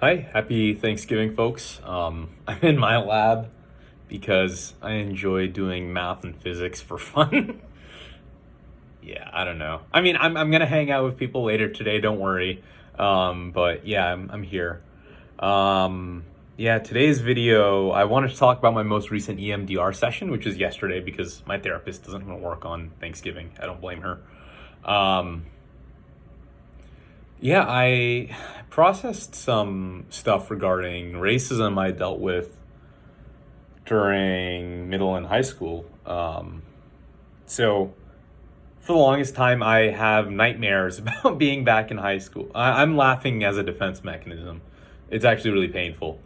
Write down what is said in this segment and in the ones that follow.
Hi, happy Thanksgiving, folks. I'm in my lab because I enjoy doing math and physics for fun. Yeah, I don't know. I mean, I'm gonna hang out with people later today. Don't worry. But yeah, I'm here. Um, yeah, today's video, I wanted to talk about my most recent EMDR session, which was yesterday because my therapist doesn't want to work on Thanksgiving. I don't blame her. Um, Yeah, I processed some stuff regarding racism I dealt with during middle and high school. So, for the longest time, I have nightmares about being back in high school. I'm laughing as a defense mechanism. It's actually really painful.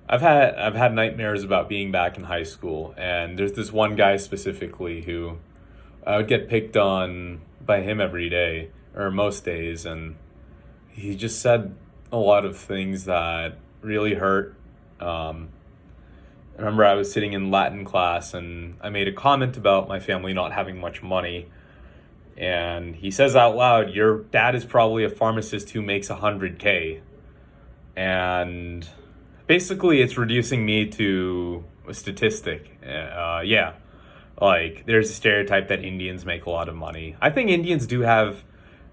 I've had nightmares about being back in high school, and there's this one guy specifically who I would get picked on by him every day or most days, and he just said a lot of things that really hurt. I remember I was sitting in Latin class and I made a comment about my family not having much money. And he says out loud, "Your dad is probably a pharmacist who makes 100K." And basically, it's reducing me to a statistic. Yeah, like there's a stereotype that Indians make a lot of money. I think Indians do have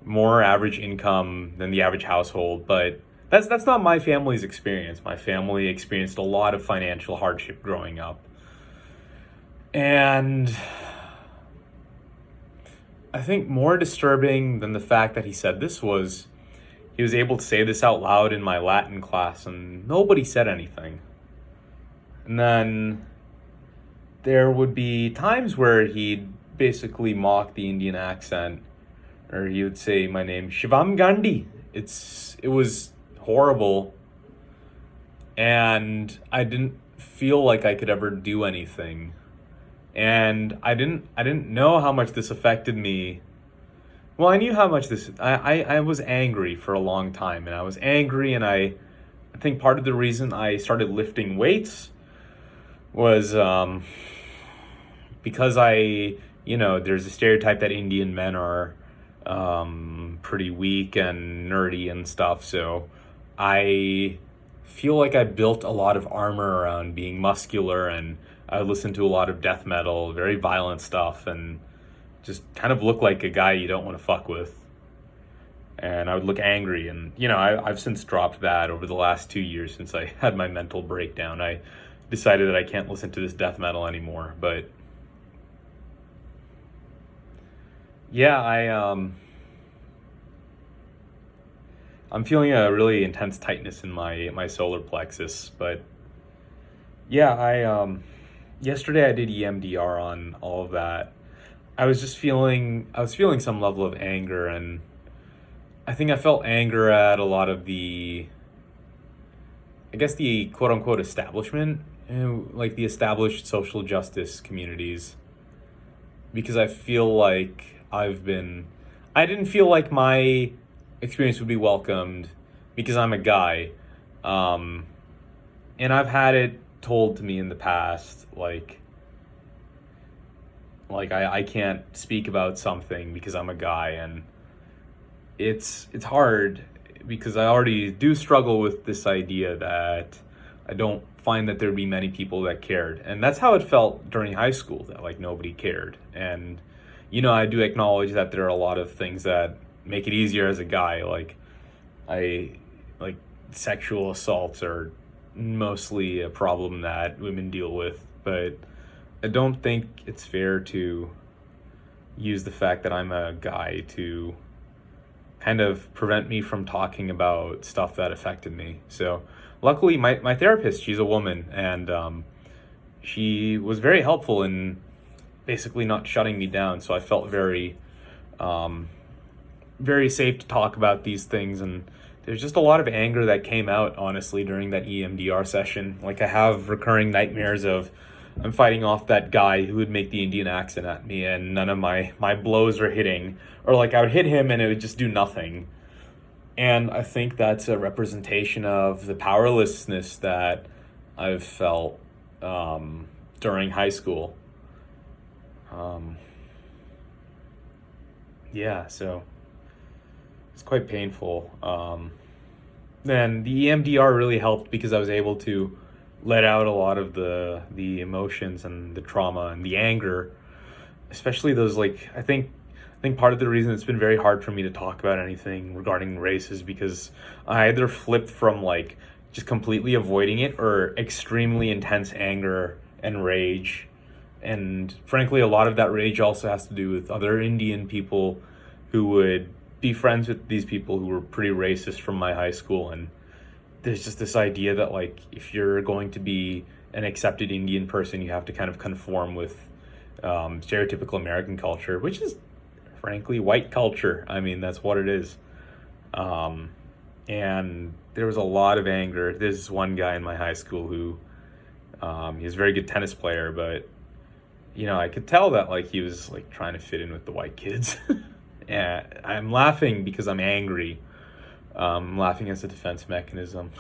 more average income than the average household, but that's not my family's experience. My family experienced a lot of financial hardship growing up. And I think more disturbing than the fact that he said this was he was able to say this out loud in my Latin class and nobody said anything. And then there would be times where he'd basically mock the Indian accent, or he would say my name, Shivam Gandhi. It was horrible, and I didn't feel like I could ever do anything. And I didn't know how much this affected me. Well, I knew how much this I was angry for a long time, and I was angry, and I think part of the reason I started lifting weights was because there's a stereotype that Indian men are pretty weak and nerdy and stuff. So I feel like I built a lot of armor around being muscular, and I listened to a lot of death metal, very violent stuff, and just kind of look like a guy you don't want to fuck with. And I would look angry, and I've since dropped that over the last 2 years since I had my mental breakdown. I decided that I can't listen to this death metal anymore. But yeah, I'm feeling a really intense tightness in my solar plexus. But yeah, I yesterday I did EMDR on all of that. I was feeling some level of anger, and I think I felt anger at a lot of the quote unquote establishment, like the established social justice communities, because I didn't feel like my experience would be welcomed because I'm a guy. Um, and I've had it told to me in the past, like I can't speak about something because I'm a guy, and it's hard because I already do struggle with this idea that I don't find that there'd be many people that cared. And that's how it felt during high school, that like nobody cared. And I do acknowledge that there are a lot of things that make it easier as a guy. I like sexual assaults are mostly a problem that women deal with, but I don't think it's fair to use the fact that I'm a guy to kind of prevent me from talking about stuff that affected me. So luckily my therapist, she's a woman, and she was very helpful in basically not shutting me down. So I felt um, very safe to talk about these things. And there's just a lot of anger that came out, honestly, during that EMDR session. Like, I have recurring nightmares of I'm fighting off that guy who would make the Indian accent at me, and none of my blows are hitting. Or like I would hit him and it would just do nothing. And I think that's a representation of the powerlessness that I've felt during high school. Um, yeah, so it's quite painful. then the EMDR really helped because I was able to let out a lot of the emotions and the trauma and the anger, especially those, like, I think part of the reason it's been very hard for me to talk about anything regarding race is because I either flipped from like just completely avoiding it or extremely intense anger and rage. And frankly, a lot of that rage also has to do with other Indian people who would be friends with these people who were pretty racist from my high school. And there's just this idea that, like, if you're going to be an accepted Indian person, you have to kind of conform with stereotypical American culture, which is frankly white culture. I mean, that's what it is. Um, and there was a lot of anger. There's this one guy in my high school who he was a very good tennis player, but I could tell that, like, he was like trying to fit in with the white kids. And I'm laughing because I'm angry. I'm laughing as a defense mechanism.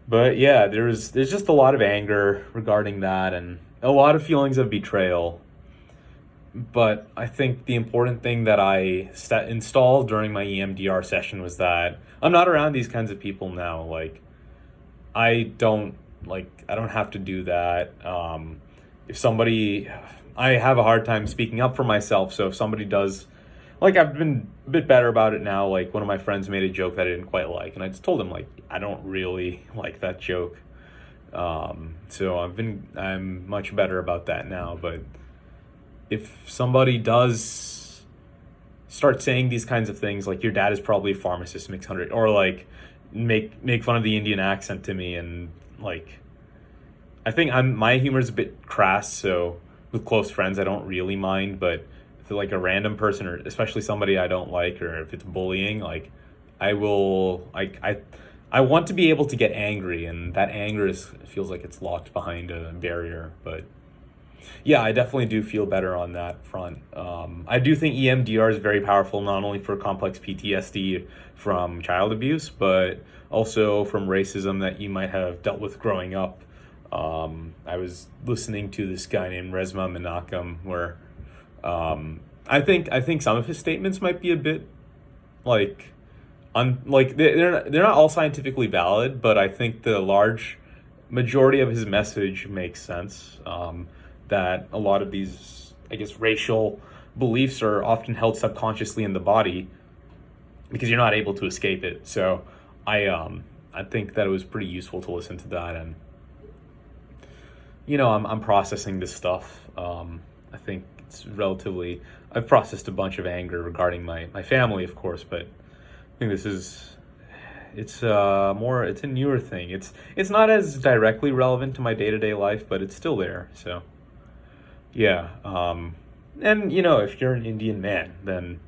But yeah, there's just a lot of anger regarding that and a lot of feelings of betrayal. But I think the important thing that I installed during my EMDR session was that I'm not around these kinds of people now. Like, I don't have to do that. If somebody, I have a hard time speaking up for myself. So if somebody does, like, I've been a bit better about it now. Like, one of my friends made a joke that I didn't quite like, and I just told him, like, I don't really like that joke. So I'm much better about that now. But if somebody does start saying these kinds of things, like, your dad is probably a pharmacist, makes 100, or like make fun of the Indian accent to me, and like, I think my humor is a bit crass, so with close friends I don't really mind, but if like a random person, or especially somebody I don't like, or if it's bullying, like, I will, like, I want to be able to get angry, and that anger feels like it's locked behind a barrier. But yeah, I definitely do feel better on that front. I do think EMDR is very powerful, not only for complex PTSD from child abuse, but also from racism that you might have dealt with growing up. I was listening to this guy named Resma Menachem, where I think some of his statements might be a bit like they're not all scientifically valid, but I think the large majority of his message makes sense. That a lot of these, I guess, racial beliefs are often held subconsciously in the body because you're not able to escape it. So I think that it was pretty useful to listen to that, and I'm processing this stuff. I think it's relatively, I've processed a bunch of anger regarding my family, of course, but I think it's a newer thing. It's not as directly relevant to my day-to-day life, but it's still there. So yeah. And if you're an Indian man, then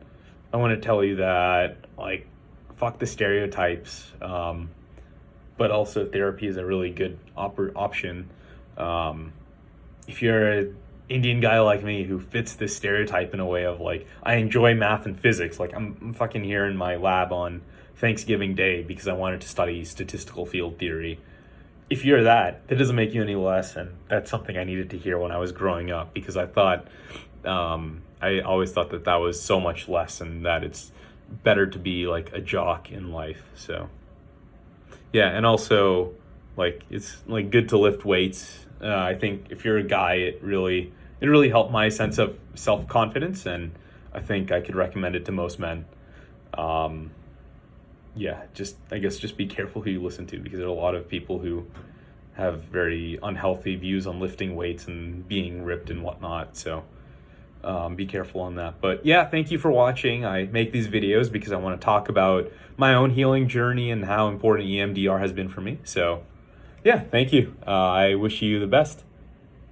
I want to tell you that, like, fuck the stereotypes. But also therapy is a really good option. If you're an Indian guy like me who fits this stereotype in a way of, like, I enjoy math and physics, like, I'm fucking here in my lab on Thanksgiving Day because I wanted to study statistical field theory. If you're that doesn't make you any less, and that's something I needed to hear when I was growing up, because I always thought that was so much less, and that it's better to be like a jock in life. So yeah, and also, like, it's like good to lift weights. I think if you're a guy, it really helped my sense of self-confidence, and I think I could recommend it to most men. Yeah, I guess just be careful who you listen to, because there are a lot of people who have very unhealthy views on lifting weights and being ripped and whatnot. So be careful on that. But yeah, thank you for watching. I make these videos because I want to talk about my own healing journey and how important EMDR has been for me. So yeah, thank you. I wish you the best.